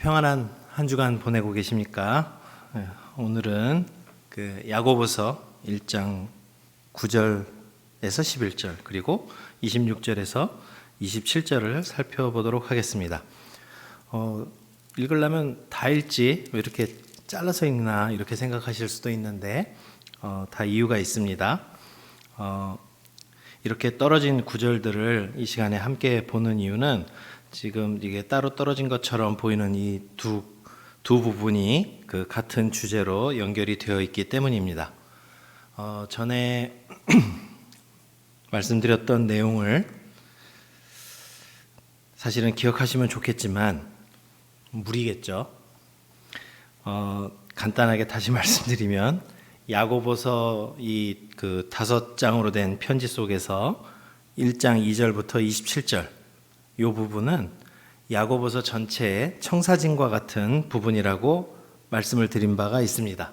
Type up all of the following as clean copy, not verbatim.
평안한 한 주간 보내고 계십니까? 오늘은 그 야고보서 1장 9절에서 11절 그리고 26절에서 27절을 살펴보도록 하겠습니다. 읽으려면 다 읽지 왜 이렇게 잘라서 읽나 이렇게 생각하실 수도 있는데 다 이유가 있습니다. 이렇게 떨어진 구절들을 이 시간에 함께 보는 이유는 지금 이게 따로 떨어진 것처럼 보이는 이 두 부분이 그 같은 주제로 연결이 되어 있기 때문입니다. 전에 말씀드렸던 내용을 사실은 기억하시면 좋겠지만 무리겠죠. 간단하게 다시 말씀드리면 야고보서 이 그 5장으로 된 편지 속에서 1장 2절부터 27절 이 부분은 야고보서 전체의 청사진과 같은 부분이라고 말씀을 드린 바가 있습니다.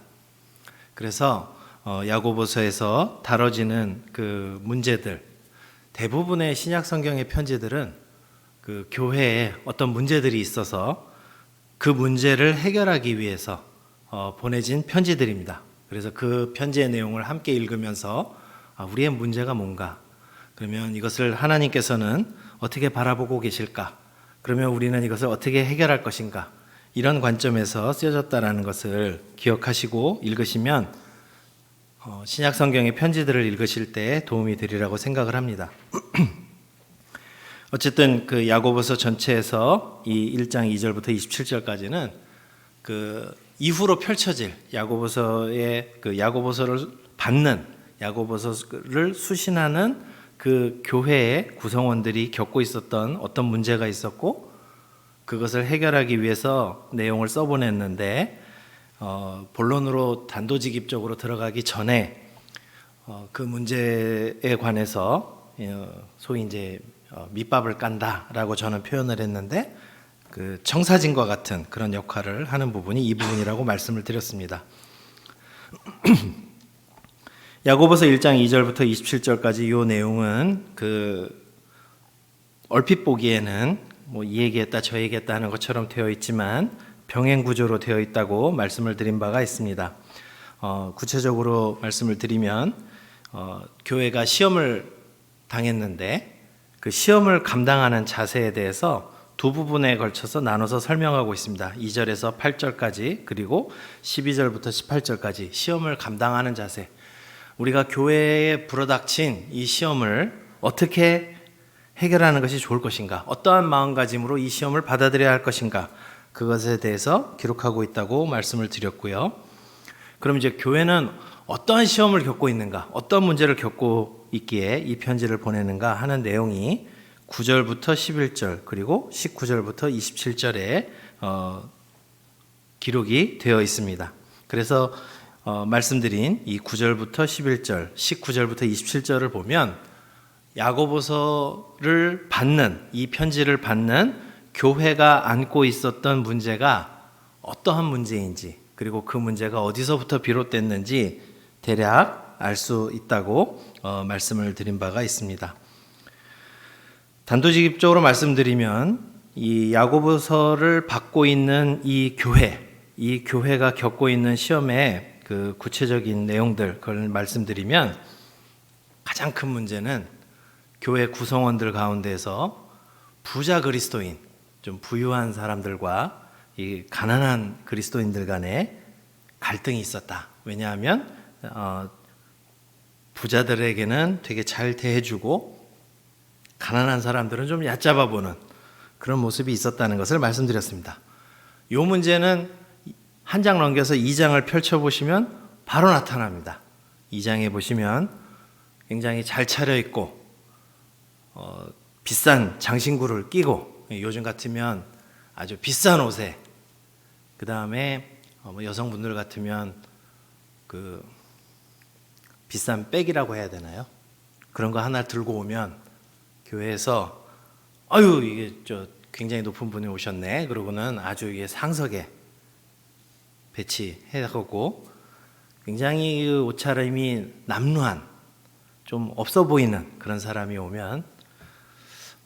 그래서 야고보서에서 다뤄지는 그 문제들, 대부분의 신약 성경의 편지들은 그 교회에 어떤 문제들이 있어서 그 문제를 해결하기 위해서 보내진 편지들입니다. 그래서 그 편지의 내용을 함께 읽으면서 우리의 문제가 뭔가, 그러면 이것을 하나님께서는 어떻게 바라보고 계실까, 그러면 우리는 이것을 어떻게 해결할 것인가, 이런 관점에서 쓰여졌다라는 것을 기억하시고 읽으시면 신약 성경의 편지들을 읽으실 때 도움이 되리라고 생각을 합니다. 어쨌든 그 야고보서 전체에서 이 1장 2절부터 27절까지는 그 이후로 펼쳐질 야고보서의 그 야고보서를 받는, 야고보서를 수신하는 그 교회의 구성원들이 겪고 있었던 어떤 문제가 있었고 그것을 해결하기 위해서 내용을 써보냈는데 본론으로 단도직입적으로 들어가기 전에 그 문제에 관해서 소위 이제 밑밥을 깐다라고 저는 표현을 했는데 그 청사진과 같은 그런 역할을 하는 부분이 이 부분이라고 말씀을 드렸습니다. 야고보서 1장 2절부터 27절까지 이 내용은 그 얼핏 보기에는 뭐 이 얘기했다 저 얘기했다 하는 것처럼 되어 있지만 병행 구조로 되어 있다고 말씀을 드린 바가 있습니다. 구체적으로 말씀을 드리면 교회가 시험을 당했는데 그 시험을 감당하는 자세에 대해서 두 부분에 걸쳐서 나눠서 설명하고 있습니다. 2절에서 8절까지 그리고 12절부터 18절까지 시험을 감당하는 자세, 우리가 교회에 불어닥친 이 시험을 어떻게 해결하는 것이 좋을 것인가, 어떠한 마음가짐으로 이 시험을 받아들여야 할 것인가, 그것에 대해서 기록하고 있다고 말씀을 드렸고요. 그럼 이제 교회는 어떠한 시험을 겪고 있는가, 어떤 문제를 겪고 있기에 이 편지를 보내는가 하는 내용이 9절부터 11절 그리고 19절부터 27절에 기록이 되어 있습니다. 그래서 말씀드린 이 9절부터 11절, 19절부터 27절을 보면 야고보서를 받는, 이 편지를 받는 교회가 안고 있었던 문제가 어떠한 문제인지, 그리고 그 문제가 어디서부터 비롯됐는지 대략 알 수 있다고 말씀을 드린 바가 있습니다. 단도직입적으로 말씀드리면 이 야고보서를 받고 있는 이 교회가 겪고 있는 시험의 그 구체적인 내용들, 그걸 말씀드리면 가장 큰 문제는 교회 구성원들 가운데서 부자 그리스도인, 좀 부유한 사람들과 이 가난한 그리스도인들 간에 갈등이 있었다. 왜냐하면 부자들에게는 되게 잘 대해주고 가난한 사람들은 좀 얕잡아 보는 그런 모습이 있었다는 것을 말씀드렸습니다. 이 문제는 한 장 넘겨서 2장을 펼쳐보시면 바로 나타납니다. 2장에 보시면 굉장히 잘 차려입고 비싼 장신구를 끼고, 요즘 같으면 아주 비싼 옷에, 그 다음에 여성분들 같으면 그 비싼 백이라고 해야 되나요? 그런 거 하나 들고 오면 교회에서 아유 이게 저 굉장히 높은 분이 오셨네, 그러고는 아주 이게 상석에 배치해가고 굉장히 그 옷차림이 남루한 좀 없어 보이는 그런 사람이 오면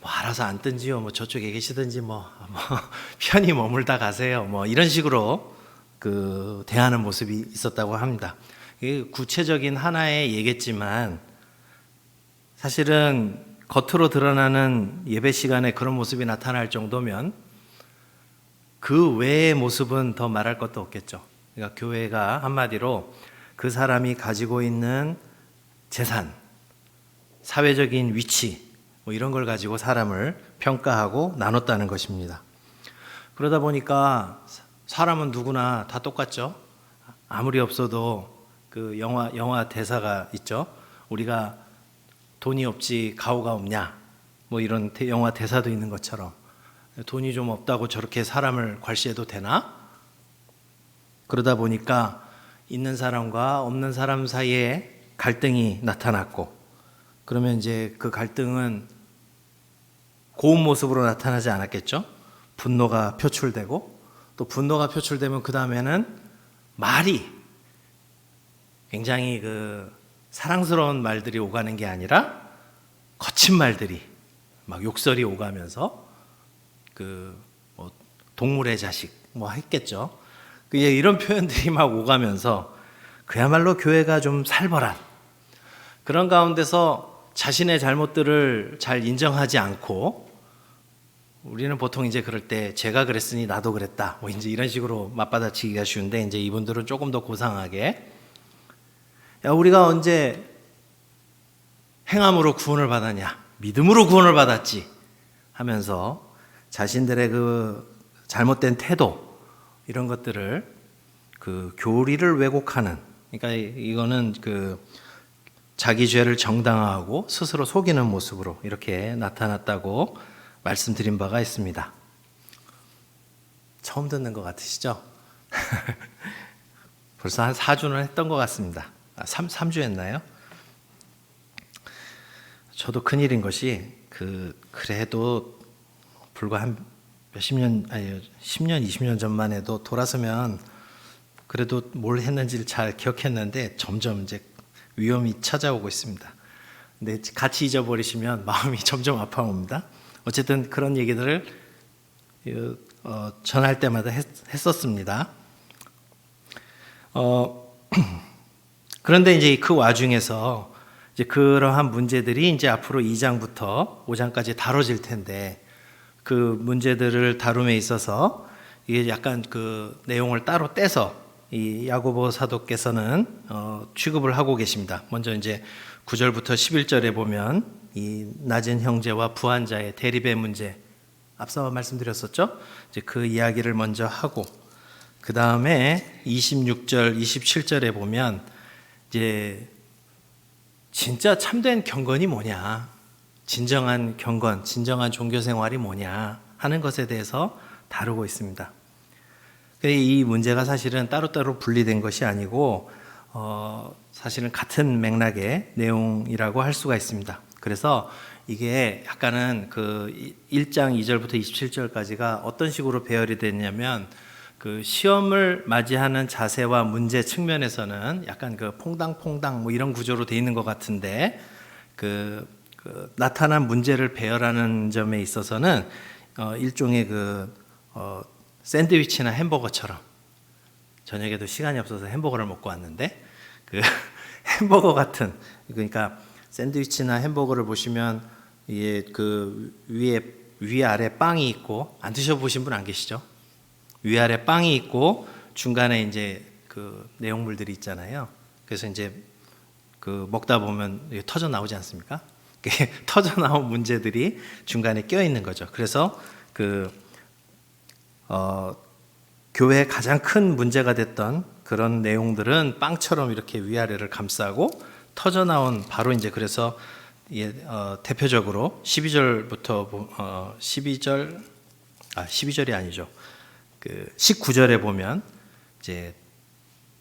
뭐 알아서 앉든지요, 뭐 저쪽에 계시든지 뭐 편히 머물다 가세요, 뭐 이런 식으로 그 대하는 모습이 있었다고 합니다. 이게 구체적인 하나의 예겠지만 사실은 겉으로 드러나는 예배 시간에 그런 모습이 나타날 정도면 그 외의 모습은 더 말할 것도 없겠죠. 그러니까 교회가 한마디로 그 사람이 가지고 있는 재산, 사회적인 위치, 뭐 이런 걸 가지고 사람을 평가하고 나눴다는 것입니다. 그러다 보니까 사람은 누구나 다 똑같죠. 아무리 없어도 그 영화 대사가 있죠. 우리가 돈이 없지 가오가 없냐, 뭐 이런 영화 대사도 있는 것처럼 돈이 좀 없다고 저렇게 사람을 괄시해도 되나? 그러다 보니까 있는 사람과 없는 사람 사이에 갈등이 나타났고, 그러면 이제 그 갈등은 고운 모습으로 나타나지 않았겠죠? 분노가 표출되고, 또 분노가 표출되면 그 다음에는 말이 굉장히 그 사랑스러운 말들이 오가는 게 아니라 거친 말들이 막 욕설이 오가면서 뭐 동물의 자식 뭐 했겠죠. 이런 표현들이 막 오가면서 그야말로 교회가 좀 살벌한 그런 가운데서 자신의 잘못들을 잘 인정하지 않고, 우리는 보통 이제 그럴 때 제가 그랬으니 나도 그랬다, 뭐 이제 이런 식으로 맞받아치기가 쉬운데, 이제 이분들은 조금 더 고상하게, 야, 우리가 언제 행함으로 구원을 받았냐, 믿음으로 구원을 받았지 하면서 자신들의 그 잘못된 태도, 이런 것들을 그 교리를 왜곡하는, 그러니까 이거는 그 자기 죄를 정당화하고 스스로 속이는 모습으로 이렇게 나타났다고 말씀드린 바가 있습니다. 처음 듣는 것 같으시죠? 벌써 한 4주는 했던 것 같습니다. 3주 했나요? 저도 큰일인 것이 그래도 불과 한 몇십 년, 아니 10년, 20년 전만 해도 돌아서면 그래도 뭘 했는지를 잘 기억했는데 점점 이제 위험이 찾아오고 있습니다. 근데 같이 잊어버리시면 마음이 점점 아파옵니다. 어쨌든 그런 얘기들을 전할 때마다 했었습니다. 그런데 이제 그 와중에서 이제 그러한 문제들이 이제 앞으로 2장부터 5장까지 다뤄질 텐데, 그 문제들을 다룸에 있어서 이게 약간 그 내용을 따로 떼서 이 야고보 사도께서는 취급을 하고 계십니다. 먼저 이제 9절부터 11절에 보면 이 낮은 형제와 부한 자의 대립의 문제, 앞서 말씀드렸었죠. 이제 그 이야기를 먼저 하고, 그 다음에 26절, 27절에 보면 이제 진짜 참된 경건이 뭐냐, 진정한 경건, 진정한 종교 생활이 뭐냐 하는 것에 대해서 다루고 있습니다. 이 문제가 사실은 따로따로 분리된 것이 아니고 사실은 같은 맥락의 내용이라고 할 수가 있습니다. 그래서 이게 약간은 그 1장 2절부터 27절까지가 어떤 식으로 배열이 됐냐면, 그 시험을 맞이하는 자세와 문제 측면에서는 약간 그 퐁당퐁당 뭐 이런 구조로 돼 있는 것 같은데, 그 나타난 문제를 배열하는 점에 있어서는 일종의 샌드위치나 햄버거처럼, 저녁에도 시간이 없어서 햄버거를 먹고 왔는데 그 햄버거 같은, 그러니까 샌드위치나 햄버거를 보시면 이게 그 위아래 빵이 있고, 안 드셔보신 분 안 계시죠? 위아래 빵이 있고 중간에 이제 그 내용물들이 있잖아요. 그래서 이제 그 먹다 보면 터져 나오지 않습니까? 터져 나온 문제들이 중간에 껴 있는 거죠. 그래서 교회의 가장 큰 문제가 됐던 그런 내용들은 빵처럼 이렇게 위아래를 감싸고 터져 나온, 바로 이제 그래서 대표적으로 12절부터 12절이 아니죠. 19절에 보면 이제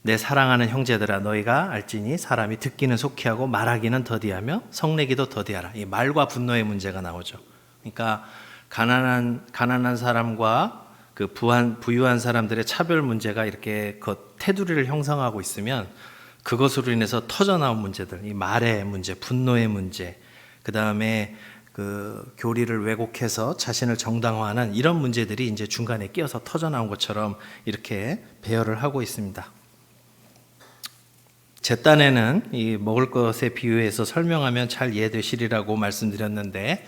내 사랑하는 형제들아 너희가 알지니 사람이 듣기는 속히하고 말하기는 더디하며 성내기도 더디하라. 이 말과 분노의 문제가 나오죠. 그러니까 가난한 사람과 그 부유한 사람들의 차별 문제가 이렇게 그 테두리를 형성하고 있으면, 그것으로 인해서 터져 나온 문제들, 이 말의 문제, 분노의 문제, 그 다음에 그 교리를 왜곡해서 자신을 정당화하는 이런 문제들이 이제 중간에 끼어서 터져 나온 것처럼 이렇게 배열을 하고 있습니다. 제 딴에는 이 먹을 것에 비유해서 설명하면 잘 이해되시리라고 말씀드렸는데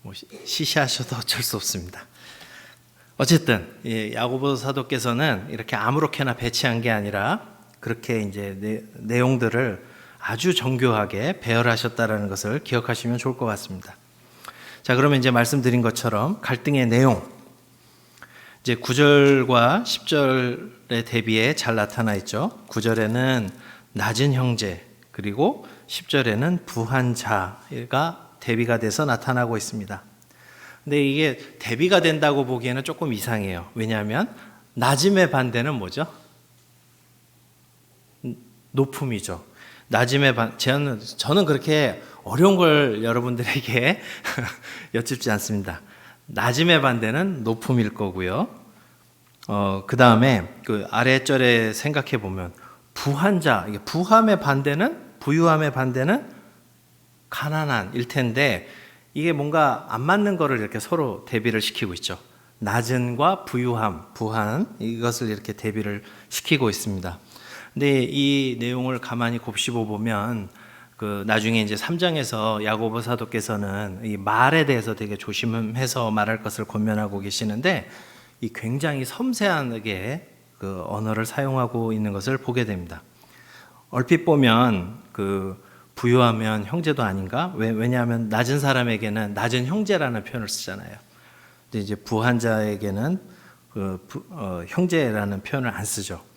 뭐 시시하셔도 어쩔 수 없습니다. 어쨌든 야고보 사도께서는 이렇게 아무렇게나 배치한 게 아니라 그렇게 이제 내용들을 아주 정교하게 배열하셨다라는 것을 기억하시면 좋을 것 같습니다. 자, 그러면 이제 말씀드린 것처럼 갈등의 내용, 이제 9절과 10절의 대비에 잘 나타나 있죠. 9절에는 낮은 형제, 그리고 10절에는 부한 자가 대비가 돼서 나타나고 있습니다. 근데 이게 대비가 된다고 보기에는 조금 이상해요. 왜냐하면 낮음의 반대는 뭐죠? 높음이죠. 낮음의 저는 그렇게 어려운 걸 여러분들에게 여쭙지 않습니다. 낮음의 반대는 높음일 거고요. 그 다음에 그 아래절에 생각해 보면 부한자, 부함의 반대는 부유함의 반대는 가난한일 텐데 이게 뭔가 안 맞는 거를 이렇게 서로 대비를 시키고 있죠. 낮은과 부유함, 부한 이것을 이렇게 대비를 시키고 있습니다. 근데 이 내용을 가만히 곱씹어 보면 그 나중에 이제 3장에서 야고보 사도께서는 이 말에 대해서 되게 조심해서 말할 것을 권면하고 계시는데 이 굉장히 섬세하게 그 언어를 사용하고 있는 것을 보게 됩니다. 얼핏 보면 그 부유하면 형제도 아닌가? 왜냐하면 낮은 사람에게는 낮은 형제라는 표현을 쓰잖아요. 근데 이제 부한 자에게는 형제라는 표현을 안 쓰죠.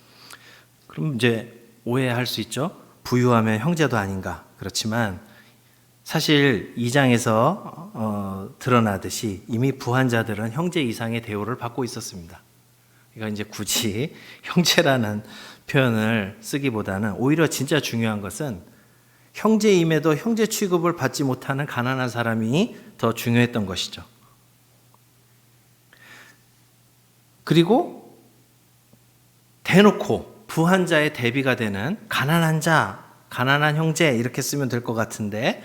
그럼 이제 오해할 수 있죠. 부유하면 형제도 아닌가. 그렇지만 사실 2장에서 드러나듯이 이미 부한 자들은 형제 이상의 대우를 받고 있었습니다. 그러니까 이제 굳이 형제라는 표현을 쓰기보다는 오히려 진짜 중요한 것은 형제임에도 형제 취급을 받지 못하는 가난한 사람이 더 중요했던 것이죠. 그리고 대놓고 부한 자의 대비가 되는 가난한 자, 가난한 형제 이렇게 쓰면 될 것 같은데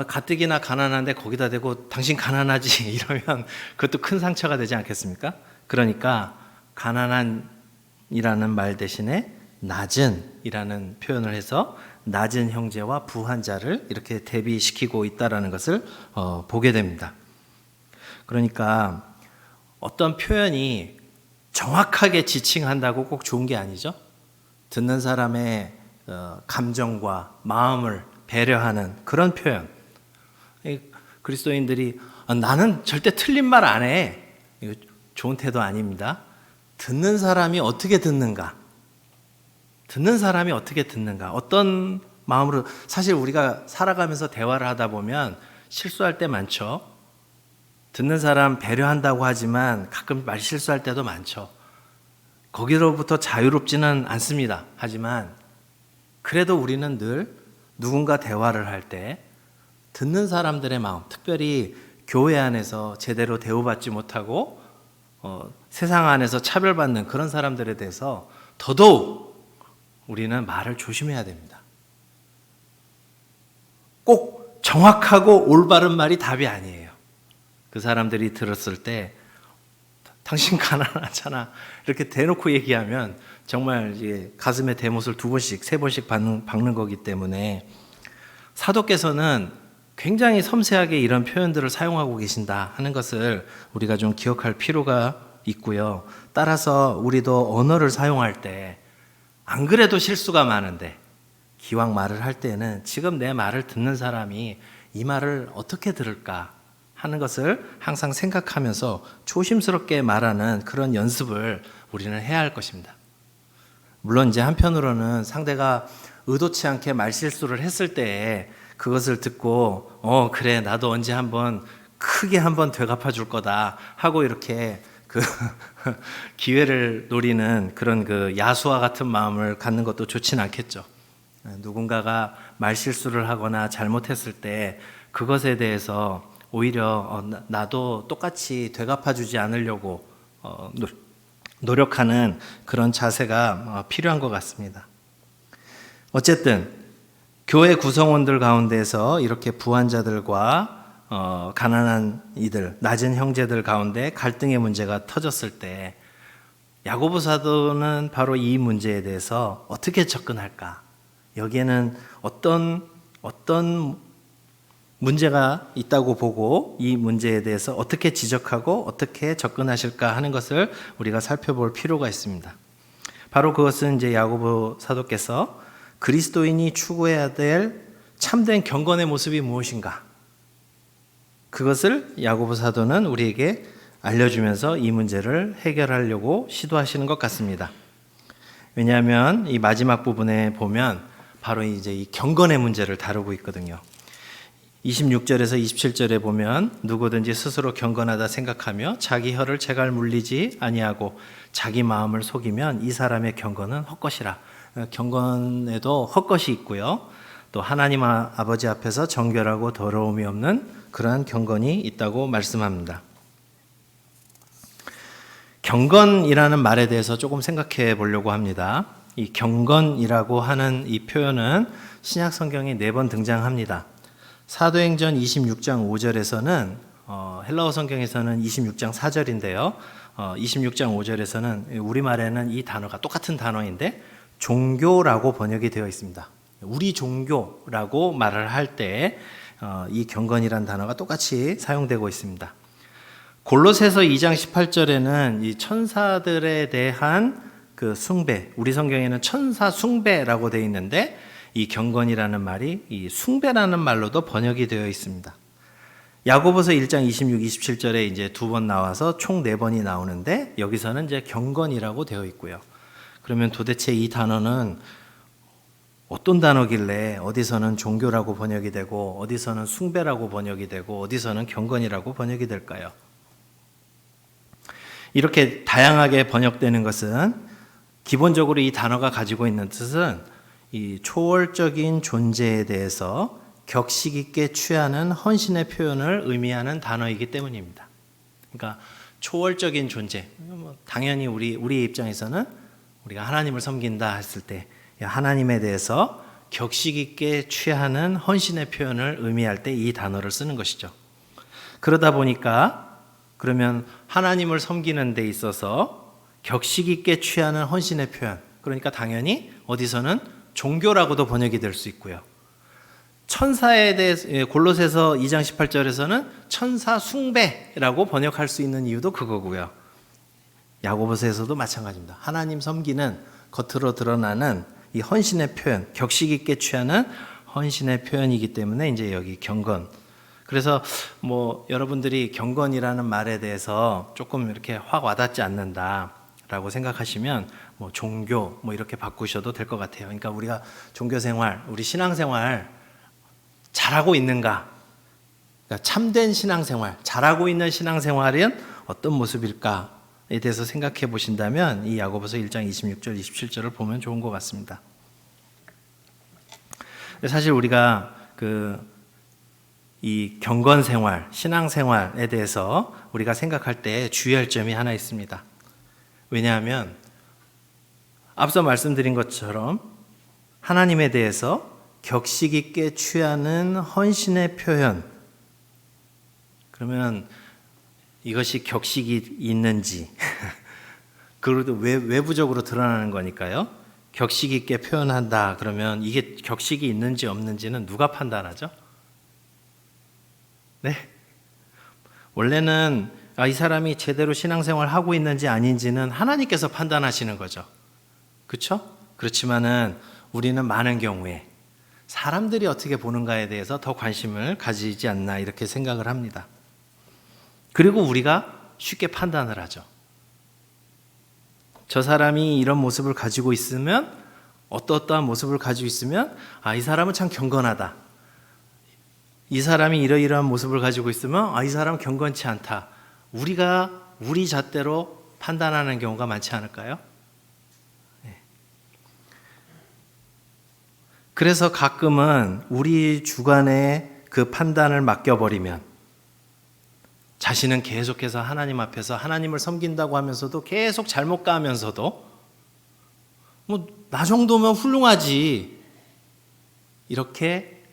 가뜩이나 가난한데 거기다 대고 당신 가난하지 이러면 그것도 큰 상처가 되지 않겠습니까? 그러니까 가난한이라는 말 대신에 낮은이라는 표현을 해서 낮은 형제와 부한 자를 이렇게 대비시키고 있다는 것을 보게 됩니다. 그러니까 어떤 표현이 정확하게 지칭한다고 꼭 좋은 게 아니죠. 듣는 사람의 감정과 마음을 배려하는 그런 표현. 그리스도인들이 나는 절대 틀린 말 안 해. 이거 좋은 태도 아닙니다. 듣는 사람이 어떻게 듣는가? 듣는 사람이 어떻게 듣는가? 어떤 마음으로 사실 우리가 살아가면서 대화를 하다 보면 실수할 때 많죠. 듣는 사람 배려한다고 하지만 가끔 말 실수할 때도 많죠. 거기로부터 자유롭지는 않습니다. 하지만 그래도 우리는 늘 누군가 대화를 할 때 듣는 사람들의 마음, 특별히 교회 안에서 제대로 대우받지 못하고 세상 안에서 차별받는 그런 사람들에 대해서 더더욱 우리는 말을 조심해야 됩니다. 꼭 정확하고 올바른 말이 답이 아니에요. 그 사람들이 들었을 때 당신 가난하잖아 이렇게 대놓고 얘기하면 정말 이제 가슴에 대못을 2번씩 3번씩 박는 거기 때문에 사도께서는 굉장히 섬세하게 이런 표현들을 사용하고 계신다 하는 것을 우리가 좀 기억할 필요가 있고요. 따라서 우리도 언어를 사용할 때 안 그래도 실수가 많은데 기왕 말을 할 때는 지금 내 말을 듣는 사람이 이 말을 어떻게 들을까 하는 것을 항상 생각하면서 조심스럽게 말하는 그런 연습을 우리는 해야 할 것입니다. 물론 이제 한편으로는 상대가 의도치 않게 말실수를 했을 때 그것을 듣고 그래 나도 언제 한번 크게 한번 되갚아 줄 거다 하고 이렇게 그 기회를 노리는 그런 그 야수와 같은 마음을 갖는 것도 좋진 않겠죠. 누군가가 말실수를 하거나 잘못했을 때 그것에 대해서 오히려 나도 똑같이 되갚아 주지 않으려고 노력하는 그런 자세가 필요한 것 같습니다. 어쨌든 교회 구성원들 가운데서 이렇게 부한 자들과 가난한 이들, 낮은 형제들 가운데 갈등의 문제가 터졌을 때 야고보 사도는 바로 이 문제에 대해서 어떻게 접근할까? 여기에는 어떤 문제가 있다고 보고 이 문제에 대해서 어떻게 지적하고 어떻게 접근하실까 하는 것을 우리가 살펴볼 필요가 있습니다. 바로 그것은 이제 야고보 사도께서 그리스도인이 추구해야 될 참된 경건의 모습이 무엇인가? 그것을 야고보 사도는 우리에게 알려주면서 이 문제를 해결하려고 시도하시는 것 같습니다. 왜냐하면 이 마지막 부분에 보면 바로 이제 이 경건의 문제를 다루고 있거든요. 26절에서 27절에 보면 누구든지 스스로 경건하다 생각하며 자기 혀를 제갈 물리지 아니하고 자기 마음을 속이면 이 사람의 경건은 헛것이라. 경건에도 헛것이 있고요. 또 하나님 아버지 앞에서 정결하고 더러움이 없는 그러한 경건이 있다고 말씀합니다. 경건이라는 말에 대해서 조금 생각해 보려고 합니다. 이 경건이라고 하는 이 표현은 신약 성경에 4번 등장합니다. 사도행전 26장 5절에서는 헬라어 성경에서는 26장 4절인데요. 26장 5절에서는 우리말에는 이 단어가 똑같은 단어인데 종교라고 번역이 되어 있습니다. 우리 종교라고 말을 할 때 이 경건이란 단어가 똑같이 사용되고 있습니다. 골로새서 2장 18절에는 이 천사들에 대한 그 숭배, 우리 성경에는 천사 숭배라고 되어 있는데 이 경건이라는 말이 이 숭배라는 말로도 번역이 되어 있습니다. 야고보서 1장 26, 27절에 이제 2번 나와서 총 4번이 나오는데 여기서는 이제 경건이라고 되어 있고요. 그러면 도대체 이 단어는 어떤 단어길래 어디서는 종교라고 번역이 되고 어디서는 숭배라고 번역이 되고 어디서는 경건이라고 번역이 될까요? 이렇게 다양하게 번역되는 것은 기본적으로 이 단어가 가지고 있는 뜻은 이 초월적인 존재에 대해서 격식 있게 취하는 헌신의 표현을 의미하는 단어이기 때문입니다. 그러니까 초월적인 존재, 당연히 우리의 입장에서는 우리가 하나님을 섬긴다 했을 때 하나님에 대해서 격식 있게 취하는 헌신의 표현을 의미할 때 이 단어를 쓰는 것이죠. 그러다 보니까 그러면 하나님을 섬기는 데 있어서 격식 있게 취하는 헌신의 표현, 그러니까 당연히 어디서는 종교라고도 번역이 될 수 있고요. 천사에 대해서 골로새서 2장 18절에서는 천사 숭배라고 번역할 수 있는 이유도 그거고요. 야고보서에서도 마찬가지입니다. 하나님 섬기는 겉으로 드러나는 이 헌신의 표현, 격식 있게 취하는 헌신의 표현이기 때문에 이제 여기 경건. 그래서 여러분들이 경건이라는 말에 대해서 조금 이렇게 확 와닿지 않는다라고 생각하시면 종교 이렇게 바꾸셔도 될 것 같아요. 그러니까 우리가 종교 생활, 우리 신앙 생활 잘하고 있는가? 그러니까 참된 신앙 생활, 잘하고 있는 신앙 생활은 어떤 모습일까에 대해서 생각해 보신다면 이 야고보서 1장 26절, 27절을 보면 좋은 것 같습니다. 사실 우리가 이 경건 생활, 신앙 생활에 대해서 우리가 생각할 때 주의할 점이 하나 있습니다. 왜냐하면 앞서 말씀드린 것처럼 하나님에 대해서 격식 있게 취하는 헌신의 표현, 그러면 이것이 격식이 있는지 그래도 외부적으로 드러나는 거니까요. 격식 있게 표현한다 그러면 이게 격식이 있는지 없는지는 누가 판단하죠? 네. 원래는 이 사람이 제대로 신앙생활 하고 있는지 아닌지는 하나님께서 판단하시는 거죠. 그렇죠? 그렇지만은 우리는 많은 경우에 사람들이 어떻게 보는가에 대해서 더 관심을 가지지 않나 이렇게 생각을 합니다. 그리고 우리가 쉽게 판단을 하죠. 저 사람이 이런 모습을 가지고 있으면 어떠한 모습을 가지고 있으면 이 사람은 참 경건하다. 이 사람이 이러이러한 모습을 가지고 있으면 이 사람은 경건치 않다. 우리가 우리 잣대로 판단하는 경우가 많지 않을까요? 네. 그래서 가끔은 우리 주관에 그 판단을 맡겨버리면 자신은 계속해서 하나님 앞에서 하나님을 섬긴다고 하면서도 계속 잘못 가면서도 나 정도면 훌륭하지. 이렇게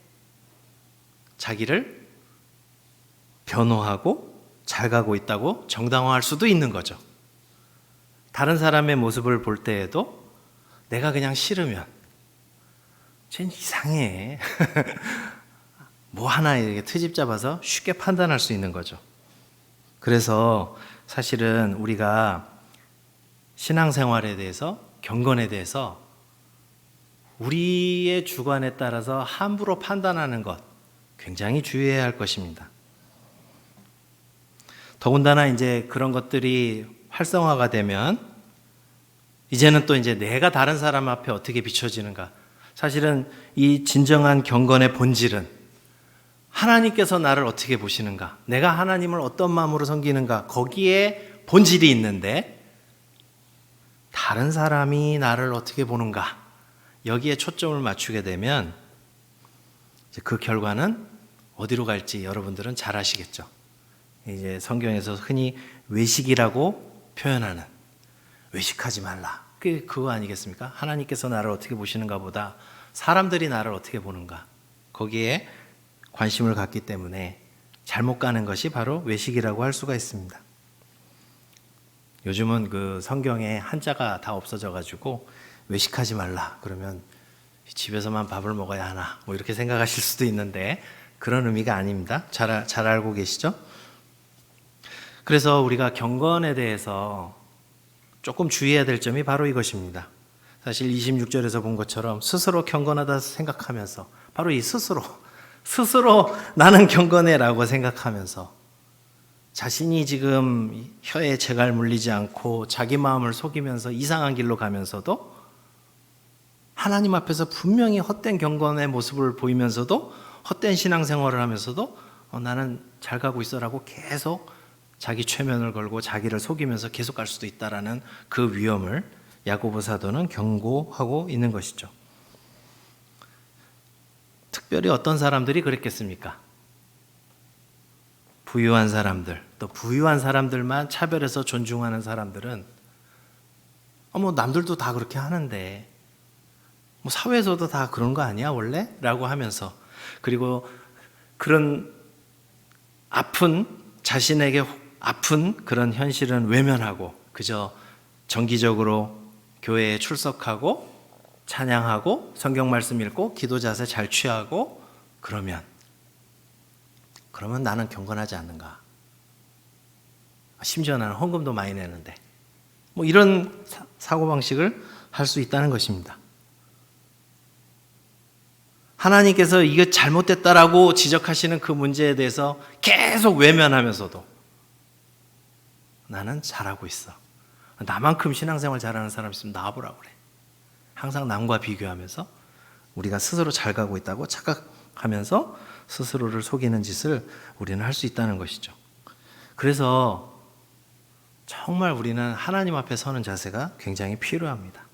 자기를 변호하고 잘 가고 있다고 정당화할 수도 있는 거죠. 다른 사람의 모습을 볼 때에도 내가 그냥 싫으면 쟤는 이상해. 뭐 하나 이렇게 트집 잡아서 쉽게 판단할 수 있는 거죠. 그래서 사실은 우리가 신앙생활에 대해서, 경건에 대해서 우리의 주관에 따라서 함부로 판단하는 것 굉장히 주의해야 할 것입니다. 더군다나 이제 그런 것들이 활성화가 되면 이제는 또 이제 내가 다른 사람 앞에 어떻게 비춰지는가. 사실은 이 진정한 경건의 본질은 하나님께서 나를 어떻게 보시는가, 내가 하나님을 어떤 마음으로 섬기는가, 거기에 본질이 있는데 다른 사람이 나를 어떻게 보는가, 여기에 초점을 맞추게 되면 이제 그 결과는 어디로 갈지 여러분들은 잘 아시겠죠. 이제 성경에서 흔히 외식이라고 표현하는, 외식하지 말라, 그거 아니겠습니까? 하나님께서 나를 어떻게 보시는가 보다 사람들이 나를 어떻게 보는가, 거기에 관심을 갖기 때문에 잘못 가는 것이 바로 외식이라고 할 수가 있습니다. 요즘은 그 성경에 한자가 다 없어져 가지고 외식하지 말라 그러면 집에서만 밥을 먹어야 하나 뭐 이렇게 생각하실 수도 있는데 그런 의미가 아닙니다. 잘 알고 계시죠? 그래서 우리가 경건에 대해서 조금 주의해야 될 점이 바로 이것입니다. 사실 26절에서 본 것처럼 스스로 경건하다 생각하면서, 바로 이 스스로 나는 경건해라고 생각하면서 자신이 지금 혀에 재갈 물리지 않고 자기 마음을 속이면서 이상한 길로 가면서도 하나님 앞에서 분명히 헛된 경건의 모습을 보이면서도 헛된 신앙생활을 하면서도 나는 잘 가고 있어라고 계속 자기 최면을 걸고 자기를 속이면서 계속 갈 수도 있다라는 그 위험을 야고보 사도는 경고하고 있는 것이죠. 특별히 어떤 사람들이 그랬겠습니까? 부유한 사람들, 또 부유한 사람들만 차별해서 존중하는 사람들은 뭐 남들도 다 그렇게 하는데 뭐 사회에서도 다 그런 거 아니야 원래? 라고 하면서, 그리고 그런 자신에게 아픈 그런 현실은 외면하고 그저 정기적으로 교회에 출석하고 찬양하고 성경 말씀 읽고 기도 자세 잘 취하고 그러면 나는 경건하지 않는가? 심지어 나는 헌금도 많이 내는데 뭐 이런 사고방식을 할 수 있다는 것입니다. 하나님께서 이게 잘못됐다라고 지적하시는 그 문제에 대해서 계속 외면하면서도 나는 잘하고 있어. 나만큼 신앙생활 잘하는 사람 있으면 나와보라고 그래. 항상 남과 비교하면서 우리가 스스로 잘 가고 있다고 착각하면서 스스로를 속이는 짓을 우리는 할 수 있다는 것이죠. 그래서 정말 우리는 하나님 앞에 서는 자세가 굉장히 필요합니다.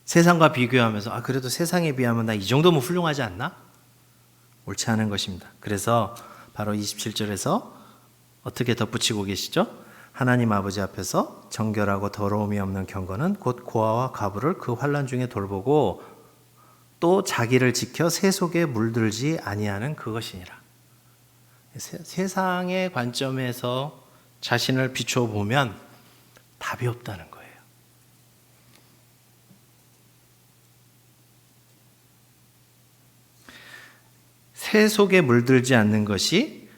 세상과 비교하면서 그래도 세상에 비하면 나 이 정도면 훌륭하지 않나? 옳지 않은 것입니다. 그래서 바로 27절에서 어떻게 덧붙이고 계시죠? 하나님 아버지 앞에서 정결하고 더러움이 없는 경건은 곧 고아와 과부를 그 환난 중에 돌보고 또 자기를 지켜 새 속에 물들지 아니하는 그것이니라. 세상의 관점에서 자신을 비춰보면 답이 없다는 거예요. 새 속에 물들지 않는 것이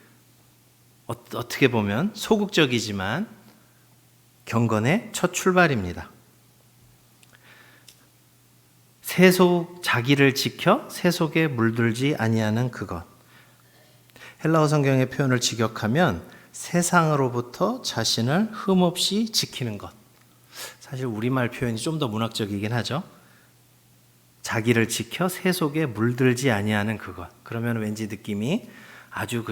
어떻게 보면 소극적이지만 경건의 첫 출발입니다. 자기를 지켜 새 속에 물들지 아니하는 그것. 헬라어 성경의 표현을 직역하면 세상으로부터 자신을 흠없이 지키는 것. 사실 우리말 표현이 좀 더 문학적이긴 하죠. 자기를 지켜 새 속에 물들지 아니하는 그것. 그러면 왠지 느낌이 아주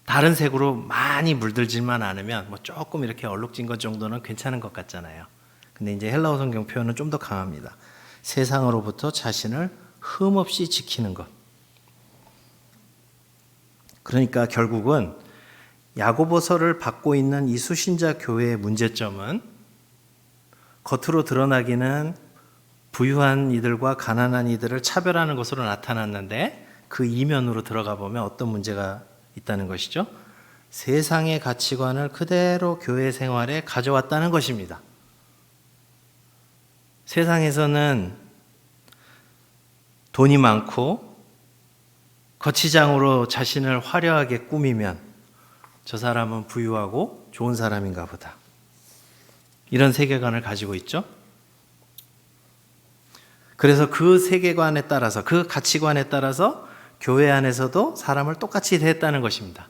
다른 색으로 많이 물들지만 않으면 뭐 조금 이렇게 얼룩진 것 정도는 괜찮은 것 같잖아요. 근데 이제 헬라어 성경 표현은 좀 더 강합니다. 세상으로부터 자신을 흠없이 지키는 것. 그러니까 결국은 야고보서를 받고 있는 이 수신자 교회의 문제점은 겉으로 드러나기는 부유한 이들과 가난한 이들을 차별하는 것으로 나타났는데 그 이면으로 들어가 보면 어떤 문제가 있다는 것이죠? 세상의 가치관을 그대로 교회 생활에 가져왔다는 것입니다. 세상에서는 돈이 많고 거치장으로 자신을 화려하게 꾸미면 저 사람은 부유하고 좋은 사람인가 보다. 이런 세계관을 가지고 있죠. 그래서 그 세계관에 따라서, 그 가치관에 따라서 교회 안에서도 사람을 똑같이 대했다는 것입니다.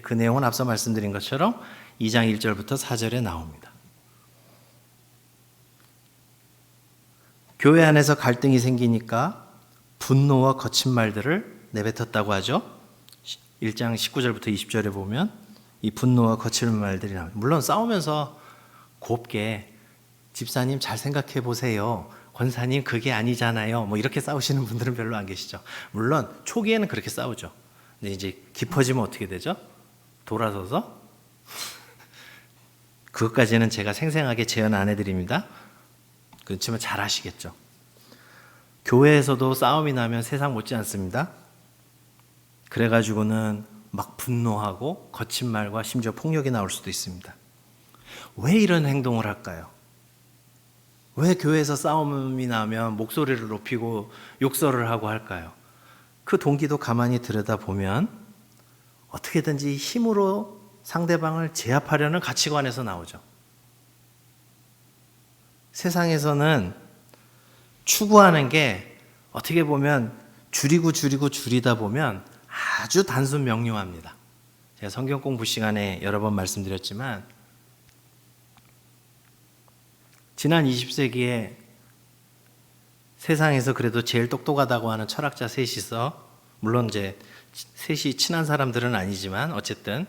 그 내용은 앞서 말씀드린 것처럼 2장 1절부터 4절에 나옵니다. 교회 안에서 갈등이 생기니까 분노와 거친 말들을 내뱉었다고 하죠. 1장 19절부터 20절에 보면 이 분노와 거친 말들이 나옵니다. 물론 싸우면서 곱게 집사님 잘 생각해 보세요. 권사님 그게 아니잖아요. 뭐 이렇게 싸우시는 분들은 별로 안 계시죠. 물론 초기에는 그렇게 싸우죠. 근데 이제 깊어지면 어떻게 되죠? 돌아서서 그것까지는 제가 생생하게 재현 안 해드립니다. 그렇지만 잘 아시겠죠. 교회에서도 싸움이 나면 세상 못지 않습니다. 그래가지고는 막 분노하고 거친 말과 심지어 폭력이 나올 수도 있습니다. 왜 이런 행동을 할까요? 왜 교회에서 싸움이 나면 목소리를 높이고 욕설을 하고 할까요? 그 동기도 가만히 들여다보면 어떻게든지 힘으로 상대방을 제압하려는 가치관에서 나오죠. 세상에서는 추구하는 게 어떻게 보면 줄이다 보면 아주 단순 명료합니다. 제가 성경 공부 시간에 여러 번 말씀드렸지만 지난 20세기에 세상에서 그래도 제일 똑똑하다고 하는 철학자 셋이서, 물론 이제 셋이 친한 사람들은 아니지만 어쨌든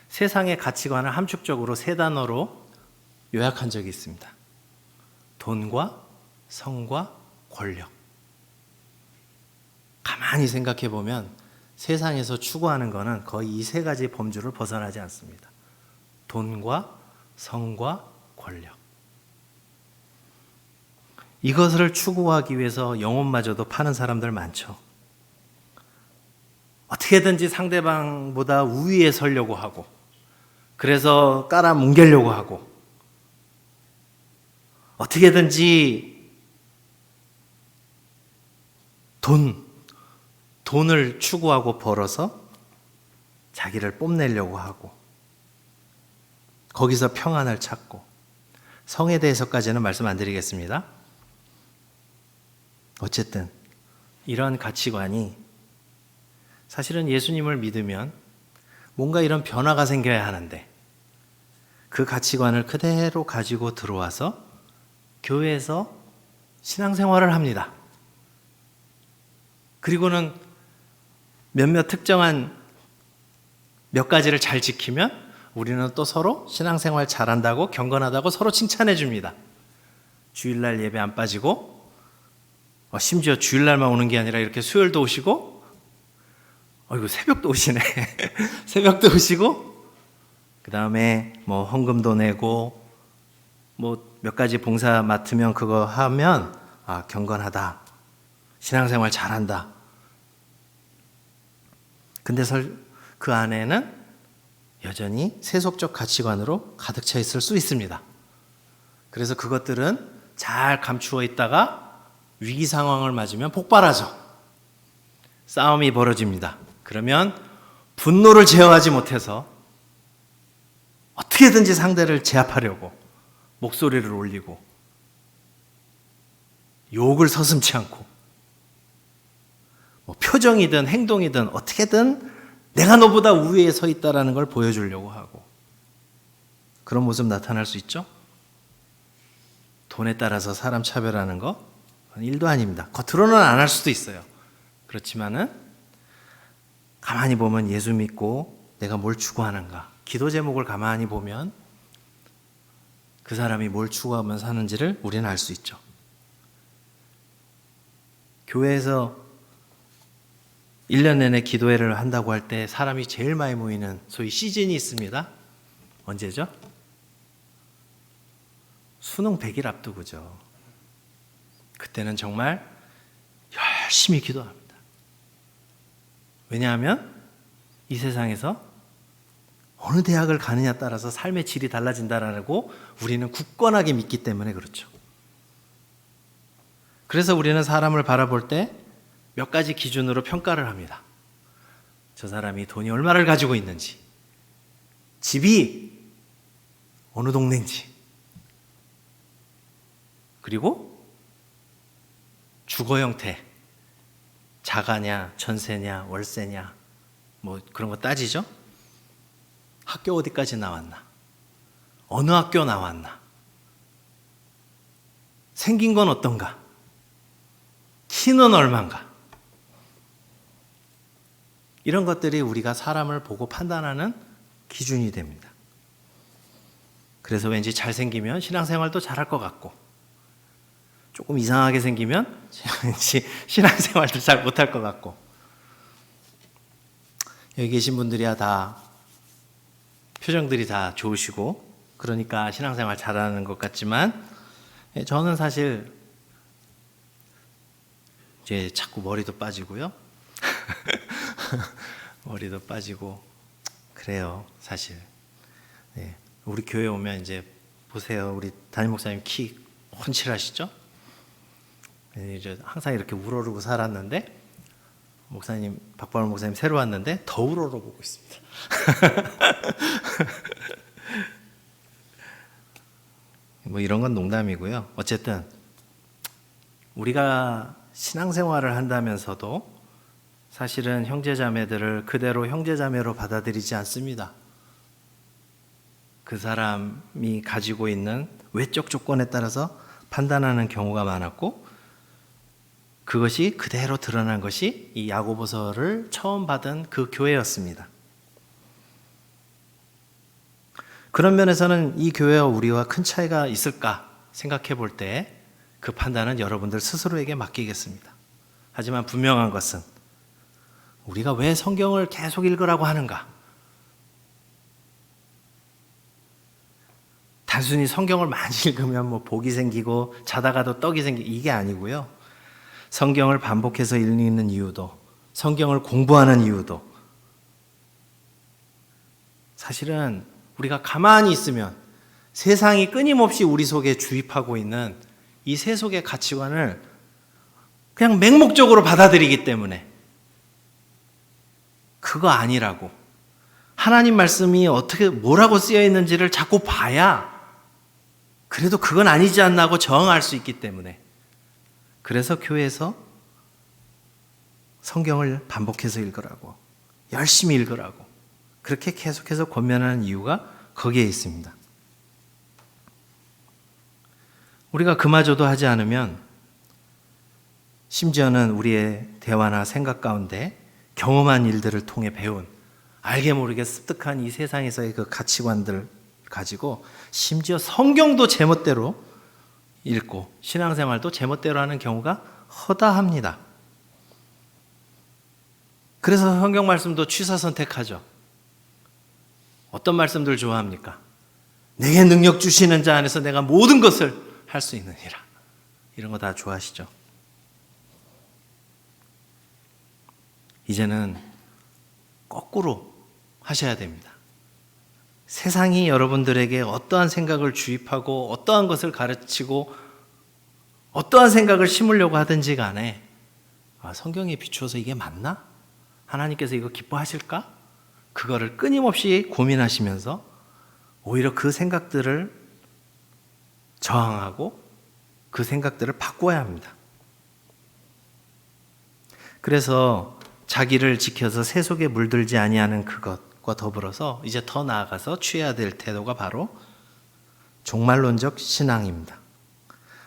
세상의 가치관을 함축적으로 세 단어로 요약한 적이 있습니다. 돈과 성과 권력. 가만히 생각해 보면 세상에서 추구하는 것은 거의 이 세 가지 범주를 벗어나지 않습니다. 돈과 성과 권력. 이것을 추구하기 위해서 영혼마저도 파는 사람들 많죠. 어떻게든지 상대방보다 우위에 서려고 하고, 그래서 깔아뭉개려고 하고, 어떻게든지 돈을 추구하고 벌어서 자기를 뽐내려고 하고, 거기서 평안을 찾고, 성에 대해서까지는 말씀 안 드리겠습니다. 어쨌든 이런 가치관이 사실은 예수님을 믿으면 뭔가 이런 변화가 생겨야 하는데 그 가치관을 그대로 가지고 들어와서 교회에서 신앙생활을 합니다. 그리고는 몇몇 특정한 몇 가지를 잘 지키면 우리는 또 서로 신앙생활 잘한다고, 경건하다고 서로 칭찬해 줍니다. 주일날 예배 안 빠지고, 심지어 주일날만 오는 게 아니라 이렇게 수요일도 오시고, 이거 새벽도 오시네. 새벽도 오시고, 그 다음에 뭐 헌금도 내고, 뭐 몇 가지 봉사 맡으면 그거 하면 경건하다, 신앙생활 잘한다. 근데 그 안에는 여전히 세속적 가치관으로 가득 차 있을 수 있습니다. 그래서 그것들은 잘 감추어 있다가 위기 상황을 맞으면 폭발하죠. 싸움이 벌어집니다. 그러면 분노를 제어하지 못해서 어떻게든지 상대를 제압하려고 목소리를 올리고 욕을 서슴지 않고 뭐 표정이든 행동이든 어떻게든 내가 너보다 우위에 서 있다는 걸 보여주려고 하고, 그런 모습 나타날 수 있죠. 돈에 따라서 사람 차별하는 거 일도 아닙니다. 겉으로는 안 할 수도 있어요. 그렇지만은 가만히 보면 예수 믿고 내가 뭘 추구하는가, 기도 제목을 가만히 보면 그 사람이 뭘 추구하면 사는지를 우리는 알 수 있죠. 교회에서 1년 내내 기도회를 한다고 할 때 사람이 제일 많이 모이는 소위 시즌이 있습니다. 언제죠? 수능 100일 앞두고죠. 그때는 정말 열심히 기도합니다. 왜냐하면 이 세상에서 어느 대학을 가느냐에 따라서 삶의 질이 달라진다라고 우리는 굳건하게 믿기 때문에 그렇죠. 그래서 우리는 사람을 바라볼 때 몇 가지 기준으로 평가를 합니다. 저 사람이 돈이 얼마를 가지고 있는지, 집이 어느 동네인지, 그리고 주거 형태, 자가냐, 전세냐, 월세냐, 뭐 그런 거 따지죠. 학교 어디까지 나왔나, 어느 학교 나왔나, 생긴 건 어떤가, 키는 얼마인가, 이런 것들이 우리가 사람을 보고 판단하는 기준이 됩니다. 그래서 왠지 잘생기면 신앙생활도 잘할 것 같고, 조금 이상하게 생기면 왠지 신앙생활도 잘 못할 것 같고, 여기 계신 분들이야 다 표정들이 다 좋으시고 그러니까 신앙생활 잘하는 것 같지만, 저는 사실 이제 자꾸 머리도 빠지고요. 머리도 빠지고 그래요, 사실. 네, 우리 교회 오면 이제 보세요. 우리 담임 목사님 키 훤칠하시죠? 이제 항상 이렇게 우러르고 살았는데, 목사님, 박바울 목사님 새로 왔는데 더 우러러 보고 있습니다. 뭐 이런 건 농담이고요. 어쨌든 우리가 신앙생활을 한다면서도 사실은 형제자매들을 그대로 형제자매로 받아들이지 않습니다. 그 사람이 가지고 있는 외적 조건에 따라서 판단하는 경우가 많았고, 그것이 그대로 드러난 것이 이 야고보서를 처음 받은 그 교회였습니다. 그런 면에서는 이 교회와 우리와 큰 차이가 있을까 생각해 볼 때 그 판단은 여러분들 스스로에게 맡기겠습니다. 하지만 분명한 것은 우리가 왜 성경을 계속 읽으라고 하는가? 단순히 성경을 많이 읽으면 뭐 복이 생기고 자다가도 떡이 생기고 이게 아니고요. 성경을 반복해서 읽는 이유도, 성경을 공부하는 이유도, 사실은 우리가 가만히 있으면 세상이 끊임없이 우리 속에 주입하고 있는 이 세속의 가치관을 그냥 맹목적으로 받아들이기 때문에, 그거 아니라고, 하나님 말씀이 어떻게 뭐라고 쓰여 있는지를 자꾸 봐야 그래도 그건 아니지 않나 하고 저항할 수 있기 때문에, 그래서 교회에서 성경을 반복해서 읽으라고, 열심히 읽으라고 그렇게 계속해서 권면하는 이유가 거기에 있습니다. 우리가 그마저도 하지 않으면, 심지어는 우리의 대화나 생각 가운데 경험한 일들을 통해 배운, 알게 모르게 습득한 이 세상에서의 그 가치관들 가지고 심지어 성경도 제멋대로 읽고 신앙생활도 제멋대로 하는 경우가 허다합니다. 그래서 성경 말씀도 취사 선택하죠. 어떤 말씀들 좋아합니까? 내게 능력 주시는 자 안에서 내가 모든 것을 할 수 있느니라. 이런 거 다 좋아하시죠? 이제는 거꾸로 하셔야 됩니다. 세상이 여러분들에게 어떠한 생각을 주입하고 어떠한 것을 가르치고 어떠한 생각을 심으려고 하든지 간에, 성경에 비추어서 이게 맞나? 하나님께서 이거 기뻐하실까? 그거를 끊임없이 고민하시면서 오히려 그 생각들을 저항하고 그 생각들을 바꿔야 합니다. 그래서 자기를 지켜서 세속에 물들지 아니하는 그것과 더불어서 이제 더 나아가서 취해야 될 태도가 바로 종말론적 신앙입니다.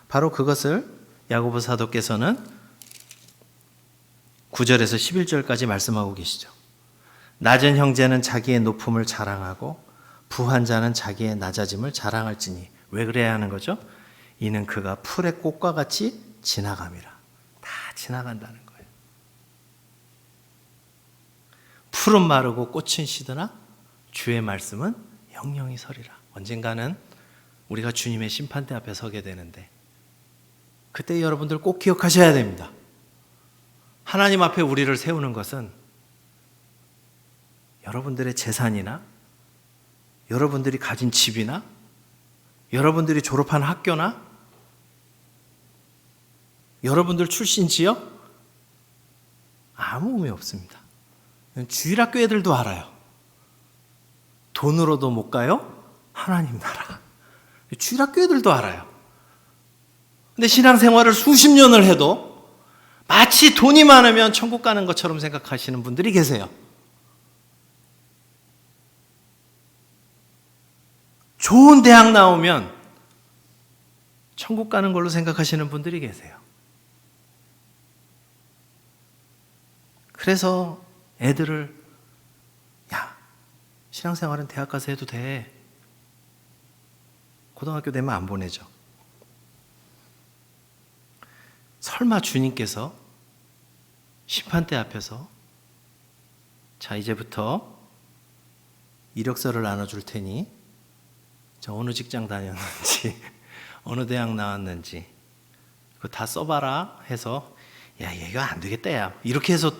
바로 그것을 야고보 사도께서는 9절에서 11절까지 말씀하고 계시죠. 낮은 형제는 자기의 높음을 자랑하고 부한 자는 자기의 낮아짐을 자랑할지니. 왜 그래야 하는 거죠? 이는 그가 풀의 꽃과 같이 지나감이라. 다 지나간다는 거예요. 풀은 마르고 꽃은 시드나 주의 말씀은 영영이 서리라. 언젠가는 우리가 주님의 심판대 앞에 서게 되는데, 그때 여러분들 꼭 기억하셔야 됩니다. 하나님 앞에 우리를 세우는 것은 여러분들의 재산이나 여러분들이 가진 집이나 여러분들이 졸업한 학교나 여러분들 출신 지역 아무 의미 없습니다. 주일학교 애들도 알아요. 돈으로도 못 가요? 하나님 나라. 주일학교 애들도 알아요. 근데 신앙생활을 수십 년을 해도 마치 돈이 많으면 천국 가는 것처럼 생각하시는 분들이 계세요. 좋은 대학 나오면 천국 가는 걸로 생각하시는 분들이 계세요. 그래서 애들을 야, 신앙생활은 대학 가서 해도 돼. 고등학교 되면 안 보내죠. 설마 주님께서 심판대 앞에서 자, 이제부터 이력서를 나눠줄 테니 저 어느 직장 다녔는지 어느 대학 나왔는지 그거 다 써봐라 해서 야, 얘가 안 되겠다 야 이렇게 해서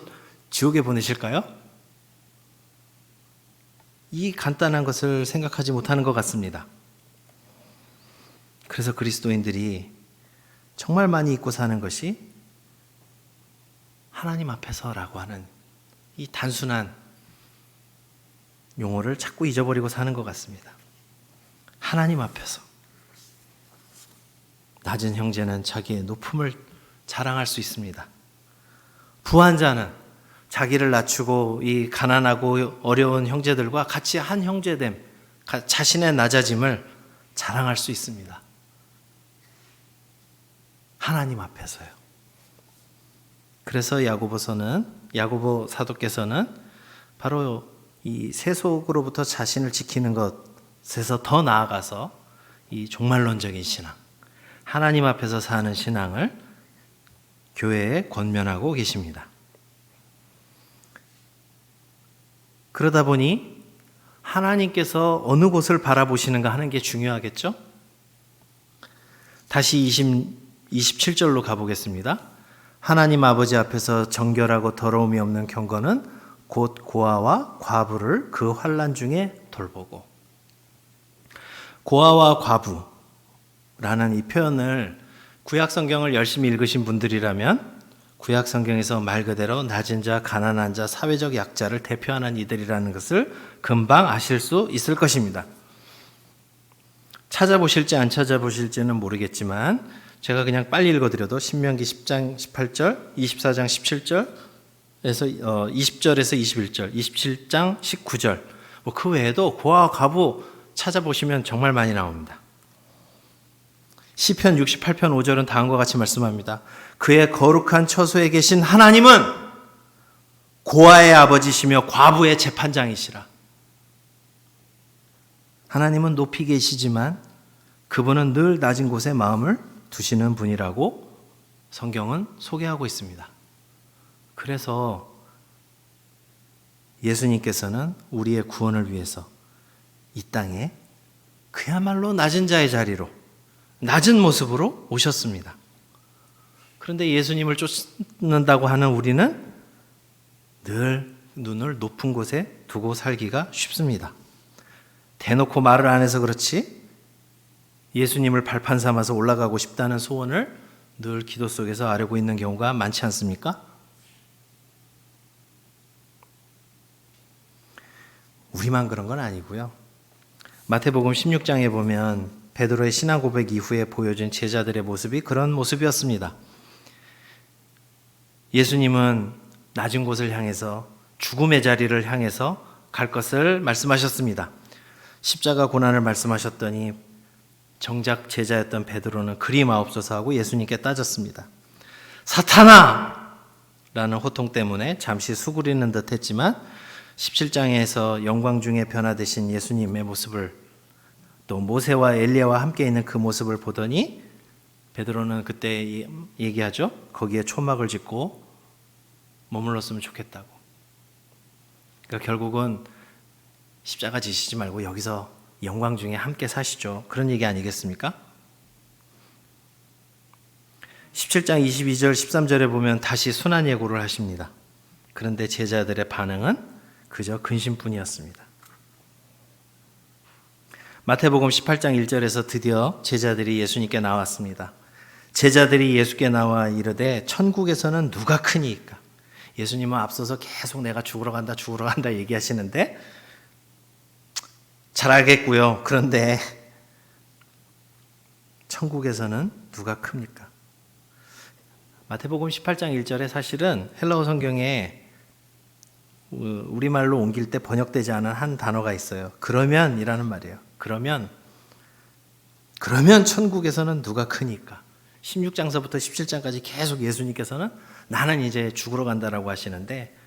지옥에 보내실까요? 이 간단한 것을 생각하지 못하는 것 같습니다. 그래서 그리스도인들이 정말 많이 잊고 사는 것이 하나님 앞에서라고 하는 이 단순한 용어를 자꾸 잊어버리고 사는 것 같습니다. 하나님 앞에서 낮은 형제는 자기의 높음을 자랑할 수 있습니다. 부한 자는 자기를 낮추고 이 가난하고 어려운 형제들과 같이 한 형제됨, 자신의 낮아짐을 자랑할 수 있습니다. 하나님 앞에서요. 그래서 야고보 사도께서는 바로 이 세속으로부터 자신을 지키는 것에서 더 나아가서 이 종말론적인 신앙, 하나님 앞에서 사는 신앙을 교회에 권면하고 계십니다. 그러다 보니 하나님께서 어느 곳을 바라보시는가 하는 게 중요하겠죠? 다시 27절로 가보겠습니다. 하나님 아버지 앞에서 정결하고 더러움이 없는 경건은 곧 고아와 과부를 그 환난 중에 돌보고. 고아와 과부라는 이 표현을 구약 성경을 열심히 읽으신 분들이라면 구약 성경에서 말 그대로 낮은 자, 가난한 자, 사회적 약자를 대표하는 이들이라는 것을 금방 아실 수 있을 것입니다. 찾아보실지 안 찾아보실지는 모르겠지만 제가 그냥 빨리 읽어드려도 신명기 10장 18절, 24장 17절에서 20절에서 21절, 27장 19절 그 외에도 고아와 과부 찾아보시면 정말 많이 나옵니다. 시편 68편 5절은 다음과 같이 말씀합니다. 그의 거룩한 처소에 계신 하나님은 고아의 아버지시며 과부의 재판장이시라. 하나님은 높이 계시지만 그분은 늘 낮은 곳에 마음을 두시는 분이라고 성경은 소개하고 있습니다. 그래서 예수님께서는 우리의 구원을 위해서 이 땅에 그야말로 낮은 자의 자리로 낮은 모습으로 오셨습니다. 그런데 예수님을 쫓는다고 하는 우리는 늘 눈을 높은 곳에 두고 살기가 쉽습니다. 대놓고 말을 안 해서 그렇지 예수님을 발판 삼아서 올라가고 싶다는 소원을 늘 기도 속에서 아뢰고 있는 경우가 많지 않습니까? 우리만 그런 건 아니고요. 마태복음 16장에 보면 베드로의 신앙 고백 이후에 보여준 제자들의 모습이 그런 모습이었습니다. 예수님은 낮은 곳을 향해서 죽음의 자리를 향해서 갈 것을 말씀하셨습니다. 십자가 고난을 말씀하셨더니 정작 제자였던 베드로는 그리 마옵소서 하고 예수님께 따졌습니다. 사탄아! 라는 호통 때문에 잠시 수그리는 듯 했지만 17장에서 영광 중에 변화되신 예수님의 모습을 또 모세와 엘리야와 함께 있는 그 모습을 보더니 베드로는 그때 얘기하죠. 거기에 초막을 짓고 머물렀으면 좋겠다고. 그러니까 결국은 십자가 지시지 말고 여기서 영광 중에 함께 사시죠. 그런 얘기 아니겠습니까? 17장 22절 13절에 보면 다시 순환 예고를 하십니다. 그런데 제자들의 반응은 그저 근심뿐이었습니다. 마태복음 18장 1절에서 드디어 제자들이 예수님께 나왔습니다. 제자들이 예수께 나와 이르되 천국에서는 누가 크니이까? 예수님은 앞서서 계속 내가 죽으러 간다 얘기하시는데 잘 알겠고요. 그런데 천국에서는 누가 큽니까? 마태복음 18장 1절에 사실은 헬라어 성경에 우리말로 옮길 때 번역되지 않은 한 단어가 있어요. 그러면이라는 말이에요. 그러면 천국에서는 누가 크니까? 16장서부터 17장까지 계속 예수님께서는 나는 이제 죽으러 간다라고 하시는데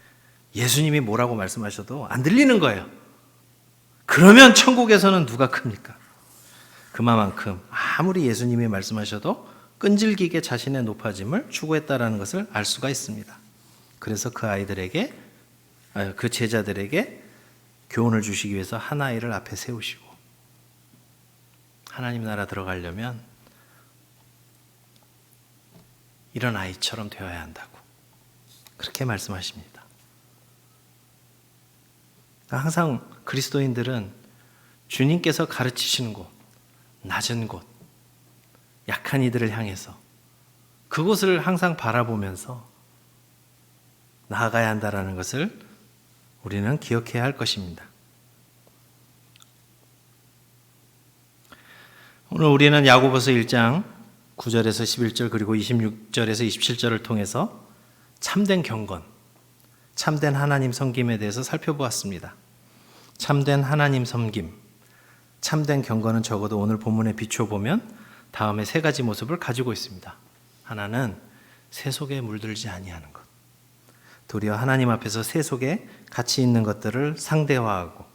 예수님이 뭐라고 말씀하셔도 안 들리는 거예요. 그러면 천국에서는 누가 큽니까? 그만큼 아무리 예수님이 말씀하셔도 끈질기게 자신의 높아짐을 추구했다라는 것을 알 수가 있습니다. 그래서 그 제자들에게 교훈을 주시기 위해서 한 아이를 앞에 세우시고 하나님 나라 들어가려면 이런 아이처럼 되어야 한다고 그렇게 말씀하십니다. 항상 그리스도인들은 주님께서 가르치시는 곳, 낮은 곳, 약한 이들을 향해서 그곳을 항상 바라보면서 나아가야 한다는 것을 우리는 기억해야 할 것입니다. 오늘 우리는 야고보서 1장 9절에서 11절 그리고 26절에서 27절을 통해서 참된 경건, 참된 하나님 섬김에 대해서 살펴보았습니다. 참된 하나님 섬김, 참된 경건은 적어도 오늘 본문에 비춰보면 다음에 세 가지 모습을 가지고 있습니다. 하나는 새 속에 물들지 아니하는 것. 도리어 하나님 앞에서 새 속에 가치 있는 것들을 상대화하고,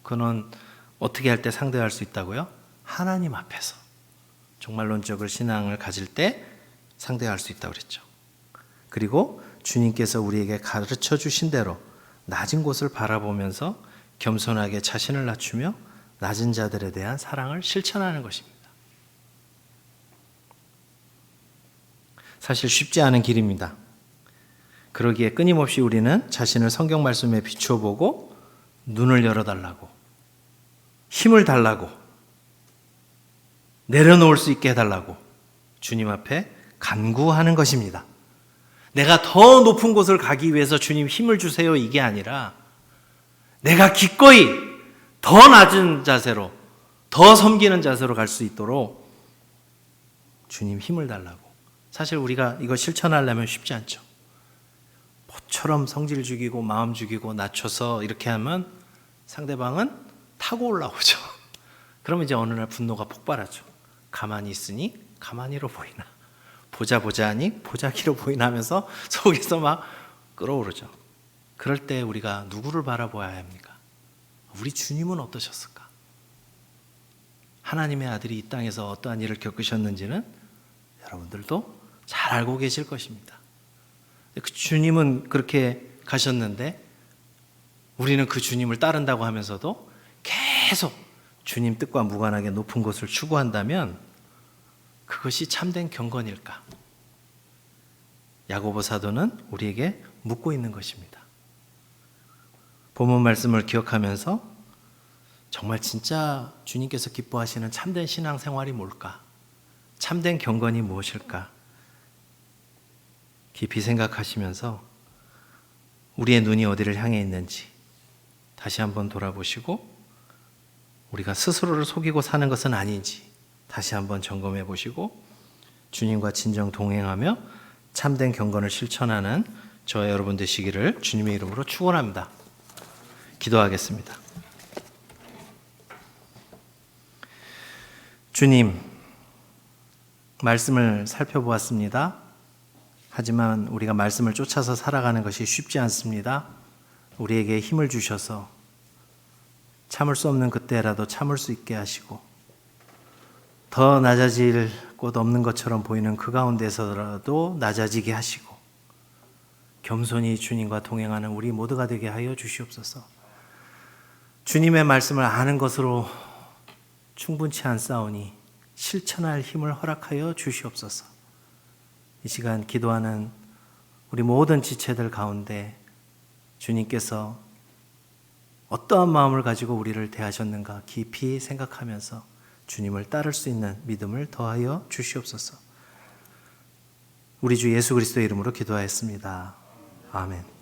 그는 어떻게 할 때 상대할 수 있다고요? 하나님 앞에서 종말론적인 신앙을 가질 때 상대할 수 있다고 그랬죠. 그리고 주님께서 우리에게 가르쳐 주신 대로 낮은 곳을 바라보면서 겸손하게 자신을 낮추며 낮은 자들에 대한 사랑을 실천하는 것입니다. 사실 쉽지 않은 길입니다. 그러기에 끊임없이 우리는 자신을 성경 말씀에 비춰보고 눈을 열어달라고, 힘을 달라고, 내려놓을 수 있게 해달라고 주님 앞에 간구하는 것입니다. 내가 더 높은 곳을 가기 위해서 주님 힘을 주세요 이게 아니라 내가 기꺼이 더 낮은 자세로, 더 섬기는 자세로 갈 수 있도록 주님 힘을 달라고. 사실 우리가 이거 실천하려면 쉽지 않죠. 모처럼 성질 죽이고 마음 죽이고 낮춰서 이렇게 하면 상대방은 타고 올라오죠. 그러면 이제 어느 날 분노가 폭발하죠. 가만히 있으니 가만히로 보이나, 보자 하니 보자기로 보이나 하면서 속에서 막 끓어오르죠. 그럴 때 우리가 누구를 바라보아야 합니까? 우리 주님은 어떠셨을까? 하나님의 아들이 이 땅에서 어떠한 일을 겪으셨는지는 여러분들도 잘 알고 계실 것입니다. 그 주님은 그렇게 가셨는데 우리는 그 주님을 따른다고 하면서도 계속 주님 뜻과 무관하게 높은 곳을 추구한다면 그것이 참된 경건일까? 야고보 사도는 우리에게 묻고 있는 것입니다. 본문 말씀을 기억하면서 정말 진짜 주님께서 기뻐하시는 참된 신앙생활이 뭘까? 참된 경건이 무엇일까? 깊이 생각하시면서 우리의 눈이 어디를 향해 있는지 다시 한번 돌아보시고 우리가 스스로를 속이고 사는 것은 아닌지 다시 한번 점검해 보시고 주님과 진정 동행하며 참된 경건을 실천하는 저와 여러분 되시기를 주님의 이름으로 축원합니다. 기도하겠습니다. 주님, 말씀을 살펴보았습니다. 하지만 우리가 말씀을 쫓아서 살아가는 것이 쉽지 않습니다. 우리에게 힘을 주셔서 참을 수 없는 그때라도 참을 수 있게 하시고 더 낮아질 곳 없는 것처럼 보이는 그 가운데서라도 낮아지게 하시고 겸손히 주님과 동행하는 우리 모두가 되게 하여 주시옵소서. 주님의 말씀을 아는 것으로 충분치 않사오니 실천할 힘을 허락하여 주시옵소서. 이 시간 기도하는 우리 모든 지체들 가운데 주님께서 어떠한 마음을 가지고 우리를 대하셨는가 깊이 생각하면서 주님을 따를 수 있는 믿음을 더하여 주시옵소서. 우리 주 예수 그리스도의 이름으로 기도하였습니다. 아멘.